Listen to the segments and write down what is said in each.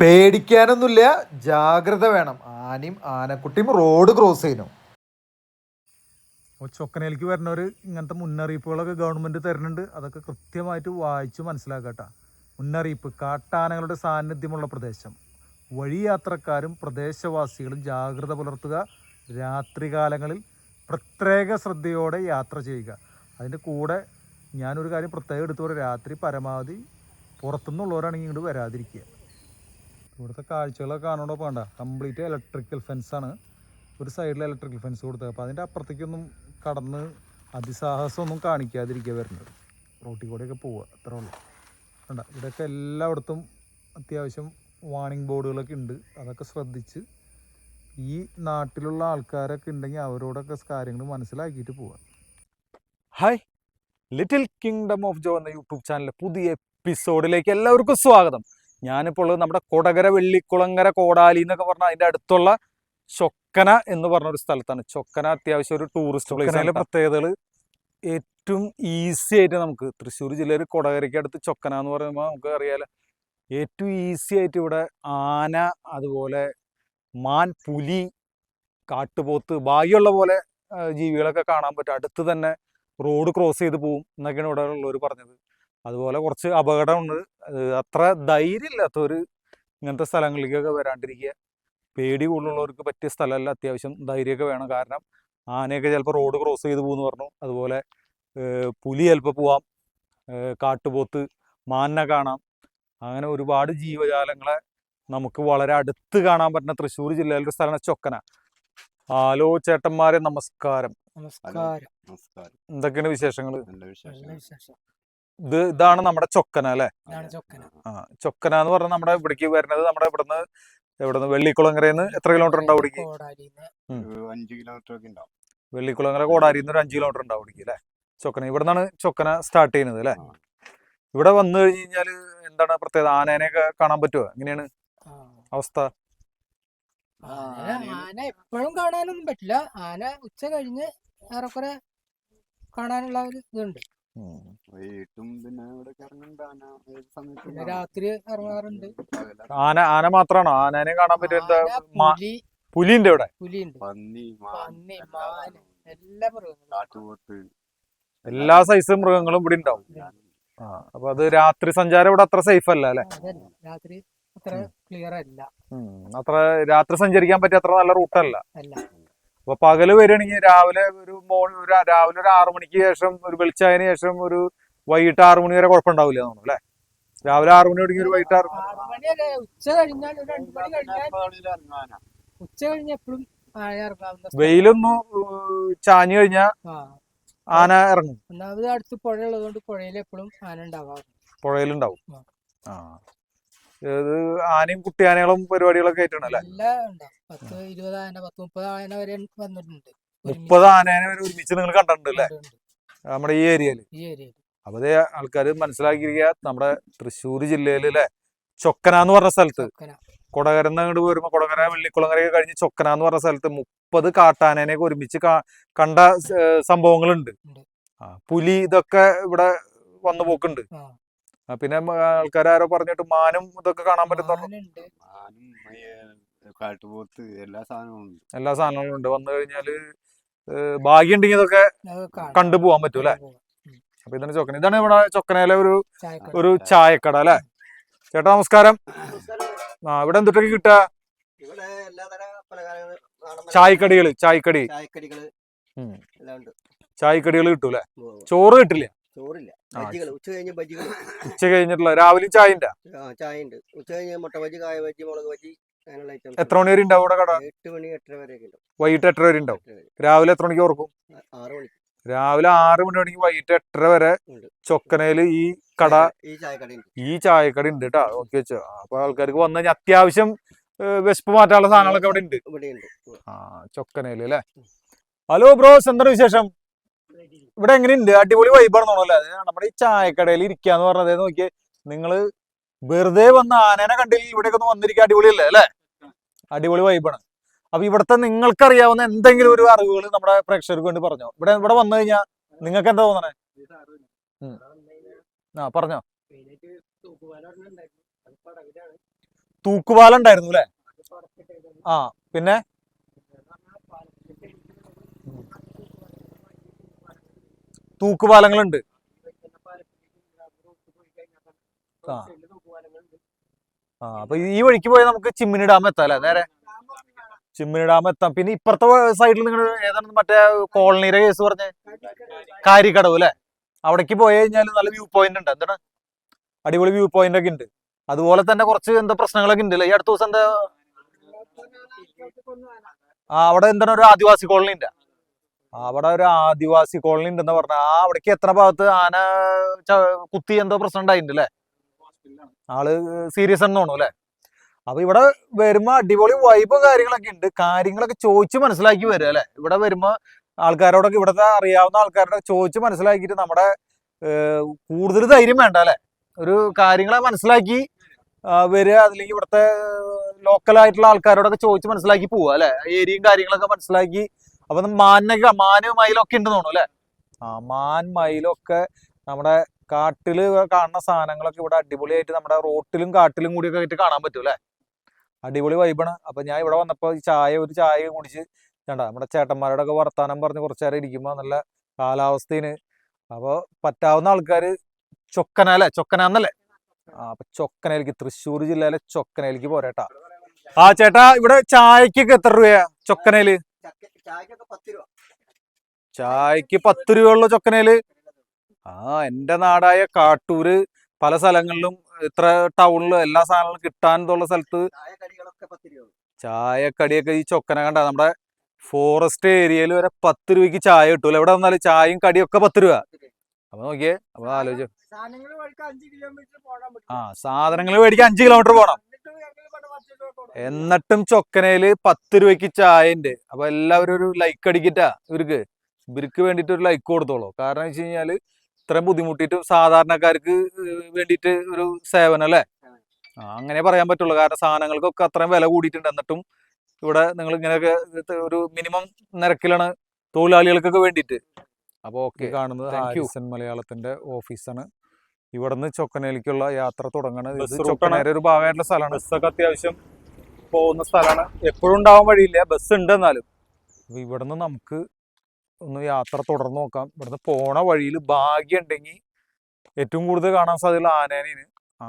പേടിക്കാനൊന്നുമില്ല, ജാഗ്രത വേണം. ആനയും ആനക്കുട്ടിയും റോഡ് ക്രോസ് ചെയ്യുന്നു. ചൊക്കനയിലേക്ക് വരുന്നവർ ഇങ്ങനത്തെ മുന്നറിയിപ്പുകളൊക്കെ ഗവൺമെൻറ് തരുന്നുണ്ട്. അതൊക്കെ കൃത്യമായിട്ട് വായിച്ച് മനസ്സിലാക്കട്ടെ. മുന്നറിയിപ്പ്: കാട്ടാനകളുടെ സാന്നിധ്യമുള്ള പ്രദേശം. വഴി യാത്രക്കാരും പ്രദേശവാസികളും ജാഗ്രത പുലർത്തുക. രാത്രികാലങ്ങളിൽ പ്രത്യേക ശ്രദ്ധയോടെ യാത്ര ചെയ്യുക. അതിൻ്റെ കൂടെ ഞാനൊരു കാര്യം പ്രത്യേകം എടുത്തു പറയാം: രാത്രി പരമാവധി പുറത്തുനിന്നുള്ളവരാണെങ്കിൽ ഇങ്ങോട്ട് വരാതിരിക്കുക. ഇവിടുത്തെ കാഴ്ചകളൊക്കെ കാണുമ്പോൾ വേണ്ട, കംപ്ലീറ്റ് ഇലക്ട്രിക്കൽ ഫെൻസാണ്. ഒരു സൈഡിൽ ഇലക്ട്രിക്കൽ ഫെൻസ് കൊടുത്തത്. അപ്പോൾ അതിൻ്റെ അപ്പുറത്തേക്കൊന്നും കടന്ന് അതിസാഹസമൊന്നും കാണിക്കാതിരിക്കുക വരുന്നത്. റോട്ടിൽ കൂടെയൊക്കെ പോവുക, അത്രേ ഉള്ളൂ. വേണ്ട, ഇവിടെയൊക്കെ എല്ലായിടത്തും അത്യാവശ്യം വാർണിംഗ് ബോർഡുകളൊക്കെ ഉണ്ട്. അതൊക്കെ ശ്രദ്ധിച്ച് ഈ നാട്ടിലുള്ള ആൾക്കാരൊക്കെ ഉണ്ടെങ്കിൽ അവരോടൊക്കെ കാര്യങ്ങൾ മനസ്സിലാക്കിയിട്ട് പോവുക. ഹായ്, ലിറ്റിൽ കിങ്ഡം ഓഫ് ജോ എന്ന യൂട്യൂബ് ചാനലിലെ പുതിയ എപ്പിസോഡിലേക്ക് എല്ലാവർക്കും സ്വാഗതം. ഞാനിപ്പോൾ ഉള്ളത് നമ്മുടെ കൊടകര വെള്ളിക്കുളങ്ങര കോടാലി എന്നൊക്കെ പറഞ്ഞാൽ അതിൻ്റെ അടുത്തുള്ള ചൊക്കന എന്ന് പറഞ്ഞൊരു സ്ഥലത്താണ്. ചൊക്കന അത്യാവശ്യം ഒരു ടൂറിസ്റ്റ് പ്ലേസ്. അതിലെ പ്രത്യേകതകൾ ഏറ്റവും ഈസി ആയിട്ട് നമുക്ക് തൃശ്ശൂർ ജില്ലയിൽ കൊടകരയ്ക്ക് അടുത്ത് ചൊക്കന എന്ന് പറയുമ്പോൾ നമുക്ക് അറിയാലോ, ഏറ്റവും ഈസി ആയിട്ട് ഇവിടെ ആന, അതുപോലെ മാൻ, പുലി, കാട്ടുപോത്ത്, ബാക്കിയുള്ള പോലെ ജീവികളൊക്കെ കാണാൻ പറ്റും. അടുത്ത് തന്നെ റോഡ് ക്രോസ് ചെയ്ത് പോവും എന്നൊക്കെയാണ് ഇവിടെ ഉള്ളവർ പറഞ്ഞത്. അതുപോലെ കുറച്ച് അപകടമുണ്ട്. അത്ര ധൈര്യമില്ലാത്തവർ ഇങ്ങനത്തെ സ്ഥലങ്ങളിലേക്കൊക്കെ വരാണ്ടിരിക്കുക. പേടി കൂടുതലുള്ളവർക്ക് പറ്റിയ സ്ഥലമല്ല. അത്യാവശ്യം ധൈര്യമൊക്കെ വേണം. കാരണം ആനയൊക്കെ ചിലപ്പോൾ റോഡ് ക്രോസ് ചെയ്ത് പോകുമെന്ന് പറഞ്ഞു. അതുപോലെ പുലി ചിലപ്പോൾ പോവാം, കാട്ടുപോത്ത്, മാനിനെ കാണാം. അങ്ങനെ ഒരുപാട് ജീവജാലങ്ങളെ നമുക്ക് വളരെ അടുത്ത് കാണാൻ പറ്റുന്ന തൃശ്ശൂർ ജില്ലയിലൊരു സ്ഥലമാണ് ചൊക്കന. ഹലോ ചേട്ടന്മാരെ, നമസ്കാരം. എന്തൊക്കെയാണ് വിശേഷങ്ങൾ? ഇതാണ് നമ്മുടെ ചൊക്കന അല്ലേ? ചൊക്കന എന്ന് പറഞ്ഞാൽ നമ്മുടെ ഇവിടേക്ക് വരുന്നത്, നമ്മുടെ ഇവിടുന്ന് വെള്ളിക്കുളങ്ങരന്ന് എത്ര കിലോമീറ്റർ ഉണ്ടാവും ഇവിടേക്ക്? 5 കിലോമീറ്റർ ഒക്കെ ഉണ്ടാവും. വെള്ളിക്കുളങ്ങര കോടാലിന്ന് ഒരു 5 കിലോമീറ്റർ ഉണ്ടാവും ഇവിടേക്ക് അല്ലേ? ചൊക്കന ഇവിടെ നിന്നാണ് ചൊക്കന സ്റ്റാർട്ട് ചെയ്യുന്നത് അല്ലേ? ഇവിടെ വന്നു കഴിഞ്ഞ് കഴിഞ്ഞാല് എന്താണ് പ്രത്യേകത? ആനേനെയൊക്കെ കാണാൻ പറ്റുമോ? എങ്ങനെയാണ് അവസ്ഥ? ആന എപ്പോഴും കാണാനൊന്നും പറ്റില്ല. ആന ഉച്ച കഴിഞ്ഞ് ഏറെക്കുറെ കാണാനുള്ള ഒരു ഇതുണ്ട്. പിന്നെ രാത്രി ഇറങ്ങാറുണ്ട്. ആന മാത്രമാണോ? ആനേനെ കാണാൻ പറ്റും? പുലിന്റെ ഇവിടെ? പുലിയുണ്ട്, പന്നി, മാൻ, എല്ലാ മൃഗങ്ങളും, എല്ലാ സൈസ് മൃഗങ്ങളും ഇവിടെ ഉണ്ടാവും. അപ്പൊ അത് രാത്രി സഞ്ചാരം ഇവിടെ അത്ര സേഫ് അല്ല അല്ലെ? രാത്രി അത്ര ക്ലിയർ അല്ല. അത്ര രാത്രി സഞ്ചരിക്കാൻ പറ്റിയ അത്ര നല്ല റൂട്ടല്ല. അപ്പൊ പകല് വരികയാണെങ്കിൽ രാവിലെ ഒരു 6 മണിക്ക് ശേഷം, ഒരു വെളിച്ചായതിനു ശേഷം ഒരു വൈകിട്ട് 6 മണി വരെ കുഴപ്പമുണ്ടാവില്ല തോന്നുന്നു അല്ലെ? രാവിലെ 6 മണി തുടങ്ങി ഒരു വൈകിട്ട് 6 മണി. ഉച്ച കഴിഞ്ഞാൽ ഒരു 2 മണി കഴിഞ്ഞാൽ, ഉച്ച കഴിഞ്ഞ എപ്പോഴും വെയിലൊന്നു ചാഞ്ഞു കഴിഞ്ഞാ ആന ഇറങ്ങും. ഒന്നാമത് അടുത്ത് പുഴ ഉള്ളതുകൊണ്ട് പുഴയിൽ എപ്പോഴും ആന ഉണ്ടാവാറുണ്ട്. പുഴയിലുണ്ടാവും. ആനയും കുട്ടിയാനകളും പരിപാടികളൊക്കെ ആയിട്ടാണ് അല്ലെ? എല്ലാം ഉണ്ടാവും. 10-20 ആന, 10-30 ആന വരെ വന്നിട്ടുണ്ട്. 30 ആനേനെ വരെ ഒരുമിച്ച് നിങ്ങൾ കണ്ടിട്ടുണ്ട് അല്ലേ നമ്മുടെ ഈ ഏരിയയില്? അപ്പൊ അതേ ആൾക്കാർ മനസ്സിലാക്കിയിരിക്കുക, നമ്മുടെ തൃശ്ശൂർ ജില്ലയിൽ അല്ലെ ചൊക്കന എന്ന് പറഞ്ഞ സ്ഥലത്ത്, കൊടകരന്ന് അങ്ങോട്ട് വരുമ്പോ കൊടകര വെള്ളിക്കുളങ്ങരയൊക്കെ കഴിഞ്ഞ് ചൊക്കന എന്ന് പറഞ്ഞ സ്ഥലത്ത് 30 കാട്ടാനേനെയൊക്കെ ഒരുമിച്ച് കണ്ട സംഭവങ്ങളുണ്ട്. പുലി ഇതൊക്കെ ഇവിടെ വന്നു പോക്കുണ്ട്. പിന്നെ ആൾക്കാരോ പറഞ്ഞിട്ട് മാനും ഇതൊക്കെ കാണാൻ പറ്റുന്നുണ്ട്. കാട്ടുപോത്ത്, എല്ലാ സാധനങ്ങളും ഉണ്ട്. വന്നു കഴിഞ്ഞാല് ഭാഗ്യം ഉണ്ടെങ്കിൽ ഇതൊക്കെ കണ്ടുപോകാൻ പറ്റും അല്ലെ? അപ്പൊ ഇതാണ് ചൊക്കന. ഇതാണ് ഇവിടെ ചൊക്കനയിലെ ഒരു ചായക്കട അല്ലെ? ചേട്ടാ നമസ്കാരം. ഇവിടെ എന്തൊക്കെ കിട്ടുക? ചായക്കടികൾ കിട്ടൂല്ലേ? ചോറ് കിട്ടില്ല? ഉച്ച കഴിഞ്ഞിട്ടുള്ള രാവിലെ ചായന്റെ ഉച്ച കഴിഞ്ഞ് മുട്ട ബജി, കായ ബജി, മുളക് ബജി, എത്ര മണി വരെ ഉണ്ടാവും ഇവിടെ കട? 8 മണി 8:30 വരെ. വൈകിട്ട് 8:30 വരെ ഉണ്ടാവും. രാവിലെ എത്ര മണിക്ക് തുറക്കും? 6 മണി. രാവിലെ 6 മണി തുടങ്ങി വൈകിട്ട് 8:30 വരെ ചൊക്കനയില് ഈ ചായക്കട ഉണ്ട് കേട്ടോ. നോക്കി വെച്ചോ. അപ്പൊ ആൾക്കാർക്ക് വന്നു കഴിഞ്ഞാൽ അത്യാവശ്യം വിശപ്പ് മാറ്റാനുള്ള സാധനങ്ങളൊക്കെ ഇവിടെ ഉണ്ട്. ചൊക്കനയില് അല്ലെ? ഹലോ ബ്രോസ്, എന്താണ് വിശേഷം? ഇവിടെ എങ്ങനെയുണ്ട്? അടിപൊളി വൈബാണെന്ന് തോന്നുന്നു അല്ലേ? നമ്മുടെ ഈ ചായക്കടയിൽ ഇരിക്കാന്ന് പറഞ്ഞത് നോക്കിയേ, നിങ്ങള് വെറുതെ വന്ന് ആനേനെ കണ്ടില്ല, ഇവിടേക്ക് ഒന്ന് വന്നിരിക്കുക. അടിപൊളിയല്ലേ അല്ലെ? അടിപൊളി വൈബാണ്. അപ്പൊ ഇവിടുത്തെ നിങ്ങൾക്കറിയാവുന്ന എന്തെങ്കിലും ഒരു അറിവുകൾ നമ്മുടെ പ്രേക്ഷകർക്ക് വേണ്ടി പറഞ്ഞോ. ഇവിടെ വന്നു കഴിഞ്ഞാൽ നിങ്ങൾക്ക് എന്താ തോന്നണേ? പറഞ്ഞോ. തൂക്കുപാലം ഉണ്ടായിരുന്നു അല്ലേ? ആ പിന്നെ തൂക്കുപാലങ്ങളുണ്ട്. ആ ആ അപ്പൊ ഈ വഴിക്ക് പോയാൽ നമുക്ക് ചിമ്മിനി ഡാം എത്താം അല്ലേ? നേരെ ചിമ്മിനി ഡാം എത്താം. പിന്നെ ഇപ്പുറത്തെ സൈഡിൽ നിങ്ങൾ ഏതാണ് മറ്റേ കോളനിയുടെ കേസ് പറഞ്ഞ കാരിക്കടവ് അല്ലേ? അവിടേക്ക് പോയി കഴിഞ്ഞാൽ നല്ല വ്യൂ പോയിന്റ് ഉണ്ട്. എന്താണ് അടിപൊളി വ്യൂ പോയിന്റ് ഒക്കെ ഉണ്ട്. അതുപോലെ തന്നെ കുറച്ച് എന്താ പ്രശ്നങ്ങളൊക്കെ ഉണ്ട്. ഈ അടുത്ത ദിവസം എന്താ അവിടെ എന്താണ് ഒരു ആദിവാസി കോളനി ഉണ്ട്. അവിടെ ഒരു ആദിവാസി കോളനി ഉണ്ടെന്ന് പറഞ്ഞ അവിടേക്ക് എത്ര ഭാഗത്ത് ആന കുത്തി എന്തോ പ്രശ്നം ഉണ്ടായിട്ടുണ്ട് അല്ലേ? ആള് സീരിയസ് എന്ന് തോന്നുന്നു അല്ലേ? അപ്പൊ ഇവിടെ വരുമ്പോ അടിപൊളി വൈബും കാര്യങ്ങളൊക്കെ ഉണ്ട്. കാര്യങ്ങളൊക്കെ ചോദിച്ച് മനസ്സിലാക്കി വരിക അല്ലെ? ഇവിടെ വരുമ്പോ ആൾക്കാരോടൊക്കെ ഇവിടുത്തെ അറിയാവുന്ന ആൾക്കാരോട് ചോദിച്ച് മനസ്സിലാക്കിയിട്ട് നമ്മുടെ കൂടുതൽ ധൈര്യം വേണ്ട അല്ലെ? ഒരു കാര്യങ്ങളെ മനസ്സിലാക്കി വരിക. അതിലേക്ക് ഇവിടുത്തെ ലോക്കലായിട്ടുള്ള ആൾക്കാരോടൊക്കെ ചോദിച്ച് മനസ്സിലാക്കി പോവുക അല്ലെ? ഏരിയയും കാര്യങ്ങളൊക്കെ മനസ്സിലാക്കി. അപ്പൊ മാന് മയിലൊക്കെ ഉണ്ടെന്ന് തോന്നുന്നു അല്ലെ? മാൻ മയിലൊക്കെ നമ്മുടെ കാട്ടില് കാണുന്ന സാധനങ്ങളൊക്കെ ഇവിടെ അടിപൊളിയായിട്ട് നമ്മുടെ റോട്ടിലും കാട്ടിലും കൂടിയൊക്കെ ആയിട്ട് കാണാൻ പറ്റും അല്ലെ? അടിപൊളി വൈബാണ്. അപ്പൊ ഞാൻ ഇവിടെ വന്നപ്പോ ഒരു ചായ കുടിച്ച് നമ്മുടെ ചേട്ടന്മാരോടൊക്കെ വർത്താനം പറഞ്ഞ് കുറച്ചു നേരം ഇരിക്കുമ്പോ നല്ല കാലാവസ്ഥയിന്. അപ്പൊ പറ്റാവുന്ന ആൾക്കാര് ചൊക്കനാന്നല്ലേ? അപ്പൊ ചൊക്കനയിലേക്ക്, തൃശ്ശൂർ ജില്ലയിലെ ചൊക്കനയിലേക്ക് പോരേട്ടാ. ചേട്ടാ ഇവിടെ ചായക്കൊക്കെ എത്ര രൂപയാ ചൊക്കനയില്? ചായക്കൊക്കെ 10 രൂപ. ചായക്ക് 10 രൂപയുള്ള ചൊക്കനയില്. എന്റെ നാടായ കാട്ടൂര് പല സ്ഥലങ്ങളിലും ഇത്ര ടൗണിലും എല്ലാ സാധനങ്ങളും കിട്ടാനുള്ള സ്ഥലത്ത് ചായക്കടിയൊക്കെ ഈ ചൊക്കന കണ്ട നമ്മുടെ ഫോറസ്റ്റ് ഏരിയയിൽ വരെ 10 രൂപയ്ക്ക് ചായ കിട്ടൂല. എവിടെ വന്നാലും ചായയും കടിയൊക്കെ 10 രൂപ. അപ്പൊ നോക്കിയേ, അപ്പൊ ആലോചിച്ചു. സാധനങ്ങൾ മേടിക്കാൻ 5 കിലോമീറ്റർ പോണം. എന്നിട്ടും ചൊക്കനയില് 10 രൂപയ്ക്ക് ചായ ഉണ്ട്. അപ്പൊ എല്ലാവരും ഒരു ലൈക്ക് അടിക്കിട്ടാ ഇവർക്ക് വേണ്ടിട്ട് ഒരു ലൈക്ക് കൊടുത്തോളൂ. കാരണം വെച്ച് കഴിഞ്ഞാല് ഇത്രയും ബുദ്ധിമുട്ടിയിട്ടും സാധാരണക്കാർക്ക് വേണ്ടിയിട്ട് ഒരു സേവനം അല്ലേ? അങ്ങനെ പറയാൻ പറ്റുള്ളൂ. കാരണം സാധനങ്ങൾക്കൊക്കെ അത്രയും വില കൂടിയിട്ടുണ്ട്. എന്നിട്ടും ഇവിടെ നിങ്ങൾ ഇങ്ങനെയൊക്കെ ഒരു മിനിമം നിരക്കിലാണ് തൊഴിലാളികൾക്കൊക്കെ വേണ്ടിയിട്ട്. അപ്പൊ ഓക്കെ, കാണുന്നത് ഹാരിസൺ മലയാളത്തിന്റെ ഓഫീസാണ്. ഇവിടുന്ന് ചൊക്കനയിലേക്കുള്ള യാത്ര തുടങ്ങുന്നത്. ഇത് ചൊക്കനയുടെ ഒരു ഭാഗമായിട്ടുള്ള സ്ഥലമാണ്. ബസ്സൊക്കെ അത്യാവശ്യം പോകുന്ന സ്ഥലമാണ്. എപ്പോഴും ഉണ്ടാവാൻ വഴിയില്ല, ബസ് ഉണ്ട് എന്നാലും. അപ്പൊ ഇവിടുന്ന് നമുക്ക് ഒന്ന് യാത്ര തുടർന്ന് നോക്കാം. ഇവിടുന്ന് പോണ വഴിയിൽ ഭാഗ്യം ഉണ്ടെങ്കിൽ ഏറ്റവും കൂടുതൽ കാണാൻ സാധ്യതയുള്ള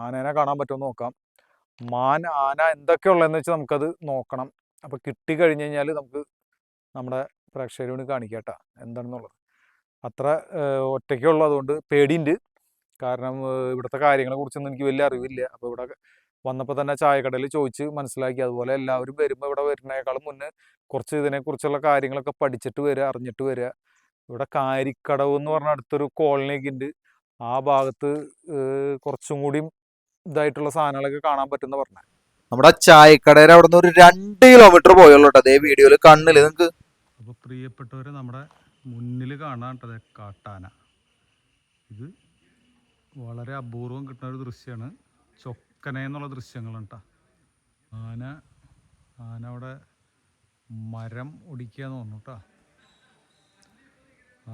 ആനേനെ കാണാൻ പറ്റുമെന്ന് നോക്കാം. ആന എന്തൊക്കെ ഉള്ളതെന്ന് വെച്ചാൽ നമുക്കത് നോക്കണം. അപ്പൊ കിട്ടി കഴിഞ്ഞ് കഴിഞ്ഞാൽ നമുക്ക് നമ്മുടെ പ്രേക്ഷകരോട് കാണിക്കാട്ടാ എന്താണെന്നുള്ളത്. അത്ര ഒറ്റയ്ക്കുള്ളതുകൊണ്ട് പേടിയുണ്ട്. കാരണം ഇവിടുത്തെ കാര്യങ്ങളെ കുറിച്ചൊന്നും എനിക്ക് വലിയ അറിവില്ല. അപ്പോൾ ഇവിടെ വന്നപ്പോൾ തന്നെ ചായക്കടയിൽ ചോദിച്ച് മനസ്സിലാക്കി. അതുപോലെ എല്ലാവരും വരുമ്പോൾ ഇവിടെ വരുന്നതിനേക്കാളും മുന്നേ കുറച്ച് ഇതിനെക്കുറിച്ചുള്ള കാര്യങ്ങളൊക്കെ പഠിച്ചിട്ട് വരിക, അറിഞ്ഞിട്ട് വരിക. ഇവിടെ കാരിക്കടവ് എന്ന് പറഞ്ഞ അടുത്തൊരു കോളനിയൊക്കെ ഉണ്ട്. ആ ഭാഗത്ത് കുറച്ചും കൂടിയും ഇതായിട്ടുള്ള സാധനങ്ങളൊക്കെ കാണാൻ പറ്റുന്ന പറഞ്ഞത്. നമ്മുടെ ചായക്കടയുടെ അവിടെ നിന്ന് ഒരു 2 കിലോമീറ്റർ പോയുള്ളൂ കേട്ടോ. അതേ വീഡിയോയിൽ കണ്ണില് നിങ്ങക്ക്. അപ്പോൾ പ്രിയപ്പെട്ടവരെ, നമ്മുടെ മുന്നിൽ കാണാൻ കാട്ടാന. ഇത് വളരെ അപൂർവം കിട്ടുന്ന ഒരു ദൃശ്യമാണ്. ചൊക്കന എന്നുള്ള ദൃശ്യങ്ങളാണ് കേട്ടോ. ആന അവിടെ മരം ഒടിക്കാന്ന് തോന്നുന്നു കേട്ടോ.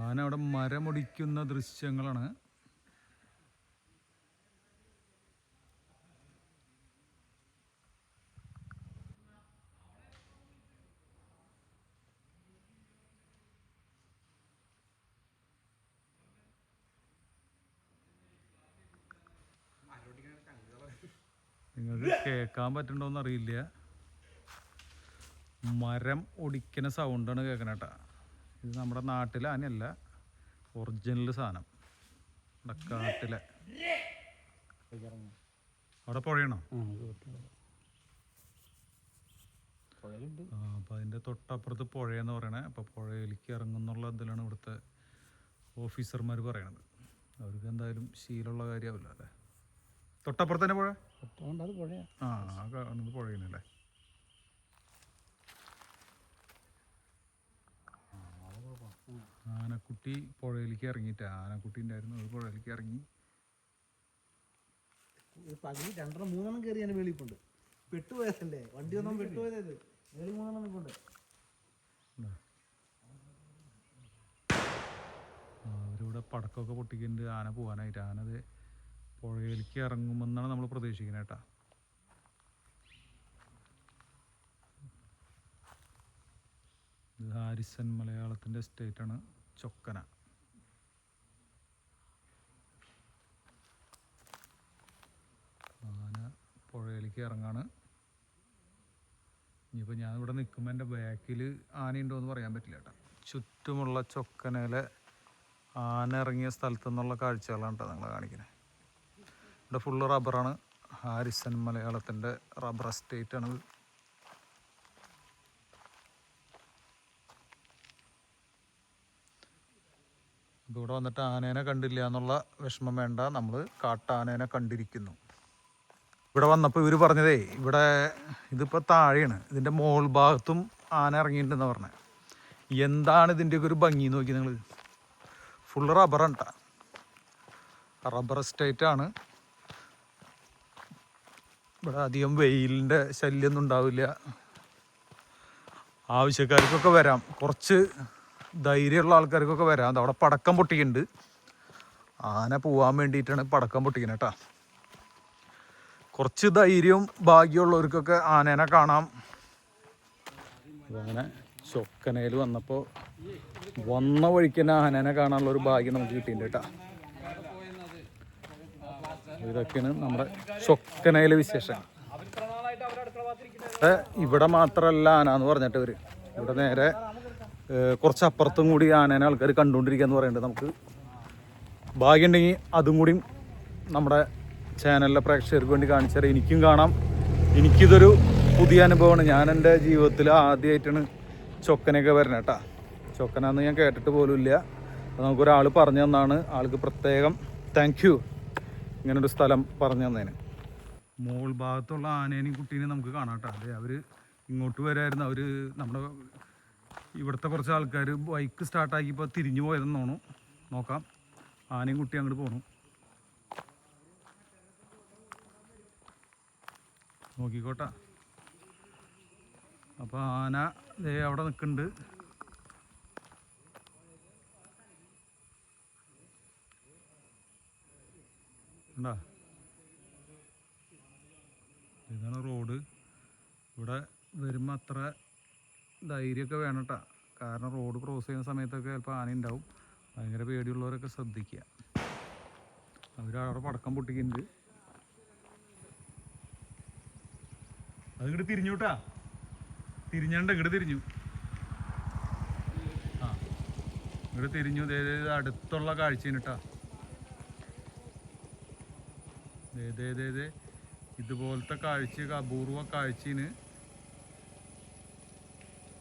ആന അവിടെ മരം ഒടിക്കുന്ന ദൃശ്യങ്ങളാണ്. നിങ്ങൾക്ക് കേൾക്കാൻ പറ്റുന്നുണ്ടോന്ന് അറിയില്ല. മരം ഒടിക്കുന്ന സൗണ്ടാണ് കേൾക്കണേട്ടാ. ഇത് നമ്മുടെ നാട്ടിലെ ആനയല്ല, ഒറിജിനൽ സാധനം. നമ്മുടെ കാട്ടിലെ. അവിടെ പുഴയണോ? അപ്പം അതിൻ്റെ തൊട്ടപ്പുറത്ത് പുഴയെന്ന് പറയണേ. അപ്പം പുഴയിലേക്ക് ഇറങ്ങുന്നുള്ള ഇതിലാണ് ഇവിടുത്തെ ഓഫീസർമാർ പറയണത്. അവർക്ക് എന്തായാലും ശീലമുള്ള കാര്യമാവില്ല അല്ലേ? തൊട്ടപ്പുറത്ത് തന്നെ പുഴ. കാണുന്നത് പുഴയല്ലേ? ആനക്കുട്ടി പുഴയിലേക്ക് ഇറങ്ങിയിട്ട് ആനക്കുട്ടി ഉണ്ടായിരുന്നു. അത് പുഴയിലേക്ക് ഇറങ്ങി. പകുതി 2-3 കയറി ഞാൻ വെളിപ്പുണ്ട്. പെട്ടുപോയതല്ലേ വണ്ടി ഒന്നും പെട്ടുപോയത്. 3 നിൽപ്പുണ്ട്. അവരിവിടെ പടക്കമൊക്കെ പൊട്ടിക്കുന്നുണ്ട് ആന പോകാനായിട്ട്. ആനത് പുഴയിലേക്ക് ഇറങ്ങുമെന്നാണ് നമ്മൾ പ്രതീക്ഷിക്കുന്നത് കേട്ടോ. ഹാരിസൺ മലയാളത്തിൻ്റെ എസ്റ്റേറ്റാണ് ചൊക്കന. ആന പുഴയിലേക്ക് ഇറങ്ങാണ്. ഇനിയിപ്പോൾ ഞാൻ ഇവിടെ നിൽക്കുമ്പോൾ എൻ്റെ ബാക്കിൽ ആനയുണ്ടോ എന്ന് പറയാൻ പറ്റില്ല കേട്ടോ. ചുറ്റുമുള്ള ചൊക്കനയിലെ ആന ഇറങ്ങിയ സ്ഥലത്തു നിന്നുള്ള കാഴ്ചകളാണ് കേട്ടോ നിങ്ങളെ കാണിക്കുന്നത്. ഇവിടെ ഫുള്ള് റബ്ബറാണ്. ഹാരിസൺ മലയാളത്തിൻ്റെ റബ്ബർ എസ്റ്റേറ്റാണ്. അപ്പോൾ ഇവിടെ വന്നിട്ട് ആനേനെ കണ്ടില്ല എന്നുള്ള വിഷമം വേണ്ട, നമ്മൾ കാട്ടാനേനെ കണ്ടിരിക്കുന്നു. ഇവിടെ വന്നപ്പോൾ ഇവർ പറഞ്ഞതേ ഇവിടെ ഇതിപ്പോൾ താഴെയാണ്, ഇതിൻ്റെ മോൾ ഭാഗത്തും ആന ഇറങ്ങിയിട്ടുണ്ടെന്ന് പറഞ്ഞത്. എന്താണ് ഇതിൻ്റെയൊക്കെ ഒരു ഭംഗി നോക്കി നിങ്ങൾ. ഫുള്ള് റബ്ബറാണ് കേട്ടോ, റബ്ബർ എസ്റ്റേറ്റാണ്. ഇവിടെ അധികം വെയിലിൻ്റെ ശല്യമൊന്നും ഉണ്ടാവില്ല. ആവശ്യക്കാർക്കൊക്കെ വരാം, കുറച്ച് ധൈര്യമുള്ള ആൾക്കാർക്കൊക്കെ വരാം. അവിടെ പടക്കം പൊട്ടിക്കുന്നുണ്ട്. ആന പോവാൻ വേണ്ടിയിട്ടാണ് പടക്കം പൊട്ടിക്കുന്നത് കേട്ടോ. കുറച്ച് ധൈര്യവും ഭാഗ്യമുള്ളവർക്കൊക്കെ ആനേനെ കാണാം. അങ്ങനെ ചൊക്കനയിൽ വന്നപ്പോൾ വന്ന വഴിക്ക് തന്നെ ആനേനെ കാണാനുള്ള ഒരു ഭാഗ്യം നമുക്ക് കിട്ടിയിട്ടുണ്ട് കേട്ടോ. ഇതൊക്കെയാണ് നമ്മുടെ ചൊക്കനയിലെ വിശേഷം. ഇവിടെ മാത്രമല്ല ആന എന്ന് പറഞ്ഞിട്ട് ഇവർ ഇവിടെ നേരെ കുറച്ച് അപ്പുറത്തും കൂടി ആനേനെ ആൾക്കാർ കണ്ടുകൊണ്ടിരിക്കുക എന്ന് പറയുന്നുണ്ട്. നമുക്ക് ഭാഗ്യമുണ്ടെങ്കിൽ അതും കൂടി നമ്മുടെ ചാനലിലെ പ്രേക്ഷകർക്ക് വേണ്ടി കാണിച്ചാൽ എനിക്കും കാണാം. എനിക്കിതൊരു പുതിയ അനുഭവമാണ്. ഞാൻ എൻ്റെ ജീവിതത്തിൽ ആദ്യമായിട്ടാണ് ചൊക്കനയൊക്കെ വരുന്നത് കേട്ടോ. ചൊക്കനാന്ന് ഞാൻ കേട്ടിട്ട് പോലും ഇല്ല. അപ്പോൾ നമുക്കൊരാൾ പറഞ്ഞു തന്നാണ്. ആൾക്ക് പ്രത്യേകം താങ്ക് യു ഇങ്ങനൊരു സ്ഥലം പറഞ്ഞു തന്നതിന്. മോൾ ഭാഗത്തുള്ള ആനേനെയും കുട്ടീനെയും നമുക്ക് കാണാം കേട്ടോ. അതെ, അവർ ഇങ്ങോട്ട് വരായിരുന്നു. അവർ നമ്മുടെ ഇവിടുത്തെ കുറച്ച് ആൾക്കാർ ബൈക്ക് സ്റ്റാർട്ടാക്കിയപ്പോൾ തിരിഞ്ഞു പോയതെന്ന് തോന്നുന്നു. നോക്കാം, ആനയും കുട്ടി അങ്ങോട്ട് പോകണം. നോക്കിക്കോട്ടെ. അപ്പോൾ ആന ദേ അവിടെ നിൽക്കുന്നുണ്ട്. കണ്ടാ, ഇതാണ് റോഡ്. ഇവിടെ വരുമ്പോൾ അത്ര ധൈര്യമൊക്കെ വേണം കേട്ടോ. കാരണം റോഡ് ക്രോസ് ചെയ്യുന്ന സമയത്തൊക്കെ ചിലപ്പോൾ ആന ഉണ്ടാവും. ഭയങ്കര പേടിയുള്ളവരൊക്കെ ശ്രദ്ധിക്കുക. അവരവിടെ പടക്കം പൊട്ടിക്കുന്നുണ്ട്. അത് ഇങ്ങോട്ട് തിരിഞ്ഞു കേട്ടാ, തിരിഞ്ഞാണ്ട് ഇങ്ങോട്ട് തിരിഞ്ഞു. ആ ഇങ്ങോട്ട് തിരിഞ്ഞു. അടുത്തുള്ള കാഴ്ചയാണ് കേട്ടാ. ഇതുപോലത്തെ കാഴ്ചയൊക്കെ അപൂർവ കാഴ്ചയാണ്.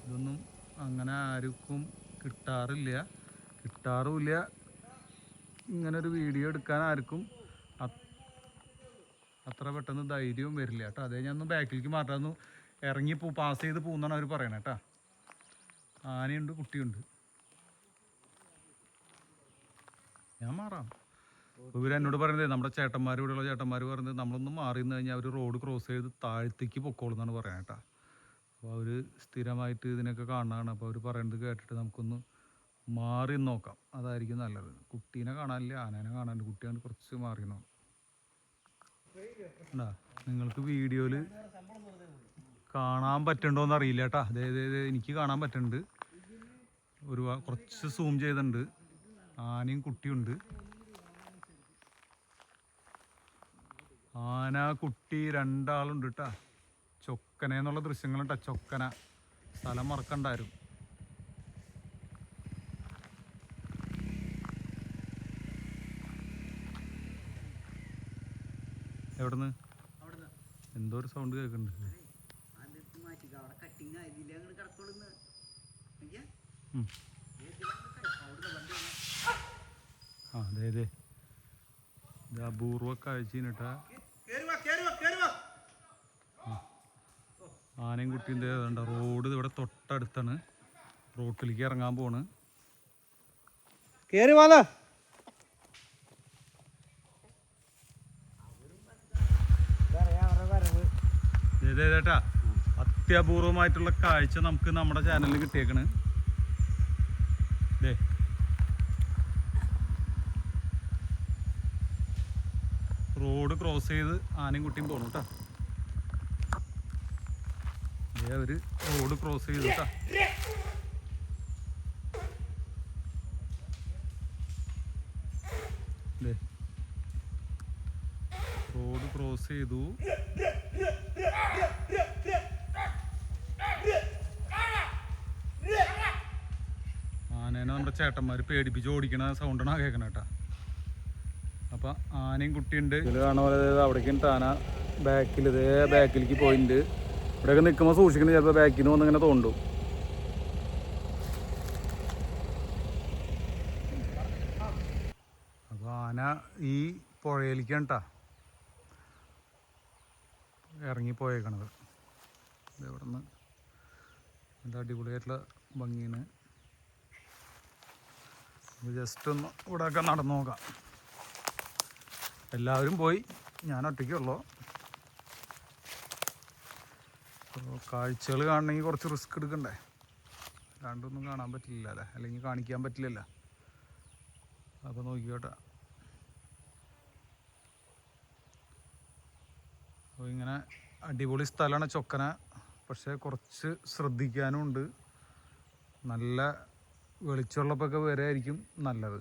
ഇതൊന്നും അങ്ങനെ ആർക്കും കിട്ടാറുമില്ല. ഇങ്ങനൊരു വീഡിയോ എടുക്കാൻ ആർക്കും അത്ര പെട്ടെന്ന് ധൈര്യവും വരില്ല കേട്ടോ. അതേ ഞാൻ ഒന്ന് ബാക്കിലേക്ക് മാറ്റാമെന്ന് ഇറങ്ങി പാസ് ചെയ്ത് പോകുന്നതാണ് അവർ പറയണേ കേട്ടോ. ആനയുണ്ട്, കുട്ടിയുണ്ട്. ഞാൻ മാറാം. ഇവരെന്നോട് പറയുന്നത്, നമ്മുടെ ചേട്ടന്മാർ, ഇവിടെയുള്ള ചേട്ടന്മാർ പറയുന്നത്, നമ്മളൊന്നും മാറി നിന്ന് കഴിഞ്ഞാൽ അവർ റോഡ് ക്രോസ് ചെയ്ത് താഴത്തേക്ക് പൊക്കോളുന്നാണ് പറയാൻ കേട്ടോ. അപ്പോൾ അവർ സ്ഥിരമായിട്ട് ഇതിനൊക്കെ കാണാനാണ്. അപ്പോൾ അവർ പറയുന്നത് കേട്ടിട്ട് നമുക്കൊന്ന് മാറി നോക്കാം, അതായിരിക്കും നല്ലത്. കുട്ടീനെ കാണാനില്ല, ആനേനെ കാണാനുണ്ട്. കുട്ടിയാണ് കുറച്ച് മാറി നോക്കാം. നിങ്ങൾക്ക് വീഡിയോയിൽ കാണാൻ പറ്റുന്നുണ്ടോയെന്ന് അറിയില്ല കേട്ടോ. അതായത് എനിക്ക് കാണാൻ പറ്റുന്നുണ്ട്. കുറച്ച് സൂം ചെയ്തിട്ടുണ്ട്. ആനയും കുട്ടിയുണ്ട്. ആന, കുട്ടി, രണ്ടാളുണ്ട് കേട്ടോ. ചൊക്കന എന്നുള്ള ദൃശ്യങ്ങളുണ്ട്. ചൊക്കന സ്ഥലം മറക്കണ്ടായിരുന്നു. എവിടുന്ന് എന്തോ ഒരു സൗണ്ട് കേൾക്കുന്നുണ്ട്. ആ അതെ ഇത് അപൂർവ കാഴ്ചയാണ് കേട്ടാ. ആനയും കുട്ടീൻ്റെ അതുകൊണ്ട് റോഡ് ഇവിടെ തൊട്ടടുത്താണ്. റോട്ടിലേക്ക് ഇറങ്ങാൻ പോണ്. ചേട്ടാ, അത്യപൂർവമായിട്ടുള്ള കാഴ്ച നമുക്ക് നമ്മുടെ ചാനലിൽ കിട്ടിയേക്കണ്. റോഡ് ക്രോസ് ചെയ്ത് ആനയും കുട്ടിയും പോണു കേട്ടോ. അവര് റോഡ് ക്രോസ് ചെയ്തു കേട്ടോ. ക്രോസ് ചെയ്തു. ആനേനെ നമ്മുടെ ചേട്ടന്മാർ പേടിപ്പിച്ച് ഓടിക്കണ സൗണ്ടാണ് കേൾക്കണ കേട്ടാ. അപ്പം ആനയും കുട്ടിയുണ്ട്. ഇതിൽ കാണുന്ന പോലെ അവിടേക്ക് ആന ബാക്കിലേക്ക് പോയിട്ടുണ്ട്. ഇവിടെയൊക്കെ നിൽക്കുമ്പോൾ സൂക്ഷിക്കണം, ചിലപ്പോൾ ബാക്കിൽ നിന്ന് വന്നിങ്ങനെ തോണ്ടും. അപ്പോൾ ആന ഈ പുഴയിലേക്കാണ് കേട്ടാ ഇറങ്ങിപ്പോയേക്കണത്. ഇവിടെ നിന്ന് എന്താ അടിപൊളിയായിട്ടുള്ള ഭംഗിയാണ്. ജസ്റ്റ് ഒന്ന് ഇവിടെയൊക്കെ നടന്നു നോക്കാം. എല്ലാവരും പോയി, ഞാൻ ഒറ്റയ്ക്കുള്ളൂ. അപ്പോൾ കാഴ്ചകൾ കാണണമെങ്കിൽ കുറച്ച് റിസ്ക് എടുക്കണ്ടേ, അല്ലാണ്ടൊന്നും കാണാൻ പറ്റില്ല അല്ലേ, അല്ലെങ്കിൽ കാണിക്കാൻ പറ്റില്ലല്ലോ. അപ്പോൾ നോക്കിക്കോട്ടെ. അപ്പോൾ ഇങ്ങനെ അടിപൊളി സ്ഥലമാണ് ചൊക്കന. പക്ഷേ കുറച്ച് ശ്രദ്ധിക്കാനും ഉണ്ട്. നല്ല വെളിച്ചമുള്ളപ്പൊക്കെ വരെ ആയിരിക്കും നല്ലത്.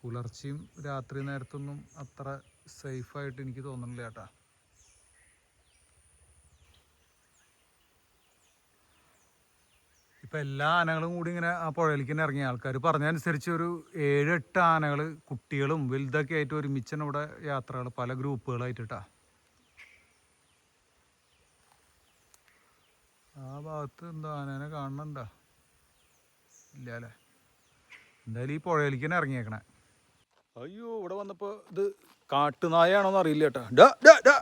പുലർച്ചയും രാത്രി നേരത്തൊന്നും അത്ര സേഫായിട്ട് എനിക്ക് തോന്നുന്നില്ല ചേട്ടാ. ഇപ്പം എല്ലാ ആനകളും കൂടി ഇങ്ങനെ ആ പുഴയിലേക്ക് തന്നെ ഇറങ്ങിയ ആൾക്കാർ പറഞ്ഞതനുസരിച്ച് ഒരു 7-8 ആനകൾ കുട്ടികളും വലുതൊക്കെ ആയിട്ട് ഒരുമിച്ചാണ് ഇവിടെ യാത്രകൾ, പല ഗ്രൂപ്പുകളായിട്ടാ. ആ ഭാഗത്ത് എന്താ ആനേനെ കാണണുണ്ടോ? ഇല്ല അല്ലേ. എന്തായാലും ഈ പുഴയിലേക്ക് തന്നെ ഇറങ്ങിയേക്കണേ. അയ്യോ, ഇവിടെ വന്നപ്പോൾ ഇത് കാട്ടുനായാണോന്ന് അറിയില്ല ചേട്ടാ.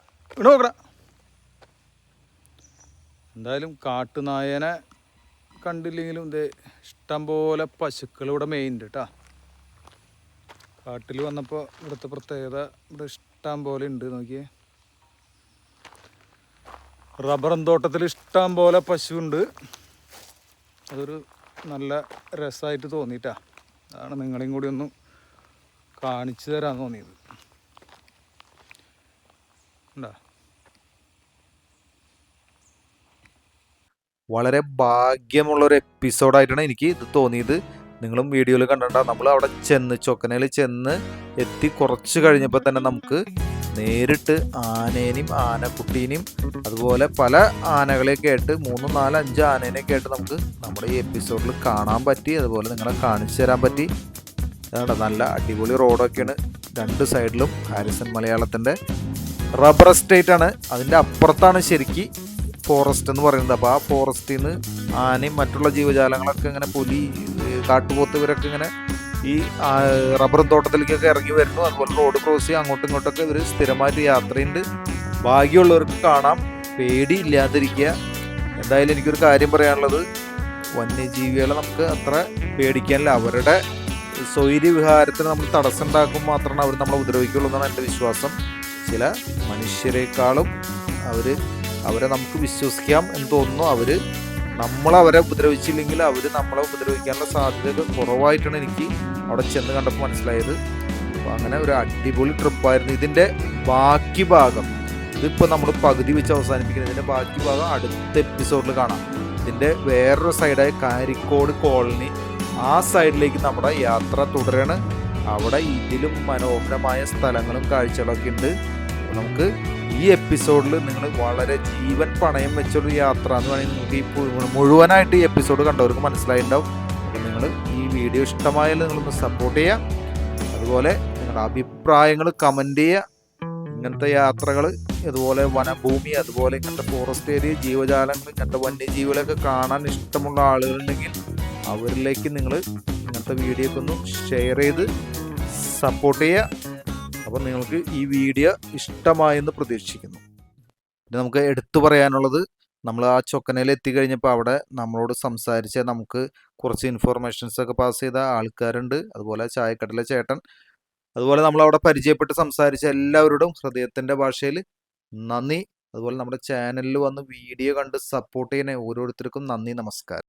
നോക്കട. എന്തായാലും കാട്ടുനായനെ കണ്ടില്ലെങ്കിലും ഇത് ഇഷ്ടം പോലെ പശുക്കൾ ഇവിടെ മെയിൻ കേട്ടാ. കാട്ടിൽ വന്നപ്പോൾ ഇവിടുത്തെ പ്രത്യേകത ഇവിടെ ഇഷ്ടം പോലെ ഉണ്ട്. നോക്കിയേ, റബ്ബറും തോട്ടത്തിൽ ഇഷ്ടം പോലെ പശുവുണ്ട്. അതൊരു നല്ല രസമായിട്ട് തോന്നിയിട്ടാ. അതാണ് നിങ്ങളെയും കൂടി ഒന്ന് കാണിച്ചു തരാൻ തോന്നിയത്. ഉണ്ടാ, വളരെ ഭാഗ്യമുള്ളൊരു എപ്പിസോഡായിട്ടാണ് എനിക്ക് ഇത് തോന്നിയത്. നിങ്ങളും വീഡിയോയിൽ കണ്ടിട്ടുണ്ടാവും. നമ്മൾ അവിടെ ചൊക്കനയിൽ ചെന്ന് എത്തി കുറച്ച് കഴിഞ്ഞപ്പോൾ തന്നെ നമുക്ക് നേരിട്ട് ആനേനെയും ആനക്കുട്ടീനെയും അതുപോലെ പല ആനകളെയൊക്കെ ആയിട്ട് 3, 4, 5 ആനേനെയൊക്കെ ആയിട്ട് നമുക്ക് നമ്മുടെ ഈ എപ്പിസോഡിൽ കാണാൻ പറ്റി. അതുപോലെ നിങ്ങളെ കാണിച്ചു തരാൻ പറ്റി. അതാണ് നല്ല അടിപൊളി റോഡൊക്കെയാണ്. 2 സൈഡിലും ഹാരിസൺ മലയാളത്തിൻ്റെ റബ്ബർ എസ്റ്റേറ്റ് ആണ്. അതിൻ്റെ അപ്പുറത്താണ് ശരിക്ക് ഫോറസ്റ്റ് എന്ന് പറയുന്നത്. അപ്പോൾ ആ ഫോറസ്റ്റിൽ നിന്ന് ആനയും മറ്റുള്ള ജീവജാലങ്ങളൊക്കെ ഇങ്ങനെ പുലി, കാട്ടുപോത്ത് ഇവരൊക്കെ ഇങ്ങനെ ഈ റബ്ബർ തോട്ടത്തിലേക്കൊക്കെ ഇറങ്ങി വരുന്നു. അതുപോലെ റോഡ് ക്രോസ് ചെയ്യും, അങ്ങോട്ടും ഇങ്ങോട്ടൊക്കെ ഇവർ സ്ഥിരമായിട്ട് യാത്രയുണ്ട്. ഭാഗ്യമുള്ളവർക്ക് കാണാം, പേടി ഇല്ലാതിരിക്കുക. എന്തായാലും എനിക്കൊരു കാര്യം പറയാനുള്ളത്, വന്യജീവികളെ നമുക്ക് അത്ര പേടിക്കാനില്ല. അവരുടെ സ്വൈര്യവിഹാരത്തിന് നമ്മൾ തടസ്സം ഉണ്ടാക്കുമ്പോൾ മാത്രമാണ് അവർ നമ്മളെ ഉപദ്രവിക്കുള്ളൂ എന്നാണ് എൻ്റെ വിശ്വാസം. ചില മനുഷ്യരെക്കാളും അവരെ നമുക്ക് വിശ്വസിക്കാം എന്ന് തോന്നുന്നു. നമ്മളവരെ ഉപദ്രവിച്ചില്ലെങ്കിൽ അവർ നമ്മളെ ഉപദ്രവിക്കാനുള്ള സാധ്യത കുറവായിട്ടാണ് എനിക്ക് അവിടെ ചെന്ന് കണ്ടപ്പോൾ മനസ്സിലായത്. അപ്പോൾ അങ്ങനെ ഒരു അടിപൊളി ട്രിപ്പായിരുന്നു. ഇതിൻ്റെ ബാക്കി ഭാഗം ഇതിപ്പോൾ നമ്മൾ പകുതി വെച്ച് അവസാനിപ്പിക്കുന്നത്. ഇതിൻ്റെ ബാക്കി ഭാഗം അടുത്ത എപ്പിസോഡിൽ കാണാം. ഇതിൻ്റെ വേറൊരു സൈഡായ കാരിക്കോട് കോളനി, ആ സൈഡിലേക്ക് നമ്മുടെ യാത്ര തുടരാണ്. അവിടെ ഇതിലും മനോഹരമായ സ്ഥലങ്ങളും കാഴ്ചകളൊക്കെ ഉണ്ട്. നമുക്ക് ഈ എപ്പിസോഡിൽ നിങ്ങൾ വളരെ ജീവൻ പണയം വെച്ചൊരു യാത്ര എന്ന് പറയുന്നത് നിങ്ങൾക്ക് ഈ മുഴുവനായിട്ട് ഈ എപ്പിസോഡ് കണ്ടവർക്ക് മനസ്സിലായിട്ടുണ്ടാവും. അപ്പോൾ നിങ്ങൾ ഈ വീഡിയോ ഇഷ്ടമായാലും നിങ്ങളൊന്ന് സപ്പോർട്ട് ചെയ്യുക. അതുപോലെ നിങ്ങളുടെ അഭിപ്രായങ്ങൾ കമൻറ്റ് ചെയ്യുക. ഇങ്ങനത്തെ യാത്രകൾ, അതുപോലെ വനഭൂമി, അതുപോലെ ഇങ്ങനത്തെ ഫോറസ്റ്റ് ഏരിയ, ജീവജാലങ്ങൾ, ഇങ്ങനത്തെ വന്യജീവികളൊക്കെ കാണാൻ ഇഷ്ടമുള്ള ആളുകളുണ്ടെങ്കിൽ അവരിലേക്ക് നിങ്ങൾ ഇങ്ങനത്തെ വീഡിയോ ഒക്കെ ഒന്ന് ഷെയർ ചെയ്ത് സപ്പോർട്ട് ചെയ്യുക. അപ്പോൾ നിങ്ങൾക്ക് ഈ വീഡിയോ ഇഷ്ടമായെന്ന് പ്രതീക്ഷിക്കുന്നു. പിന്നെ നമുക്ക് എടുത്തു പറയാനുള്ളത്, നമ്മൾ ആ ചൊക്കനയിൽ എത്തിക്കഴിഞ്ഞപ്പോൾ അവിടെ നമ്മളോട് സംസാരിച്ച, നമുക്ക് കുറച്ച് ഇൻഫോർമേഷൻസൊക്കെ പാസ് ചെയ്ത ആൾക്കാരുണ്ട്. അതുപോലെ ചായക്കടയിലെ ചേട്ടൻ, അതുപോലെ നമ്മളവിടെ പരിചയപ്പെട്ട് സംസാരിച്ച എല്ലാവരോടും ഹൃദയത്തിൻ്റെ ഭാഷയിൽ നന്ദി. അതുപോലെ നമ്മുടെ ചാനലിൽ വന്ന് വീഡിയോ കണ്ട് സപ്പോർട്ട് ചെയ്യുന്ന ഓരോരുത്തർക്കും നന്ദി, നമസ്കാരം.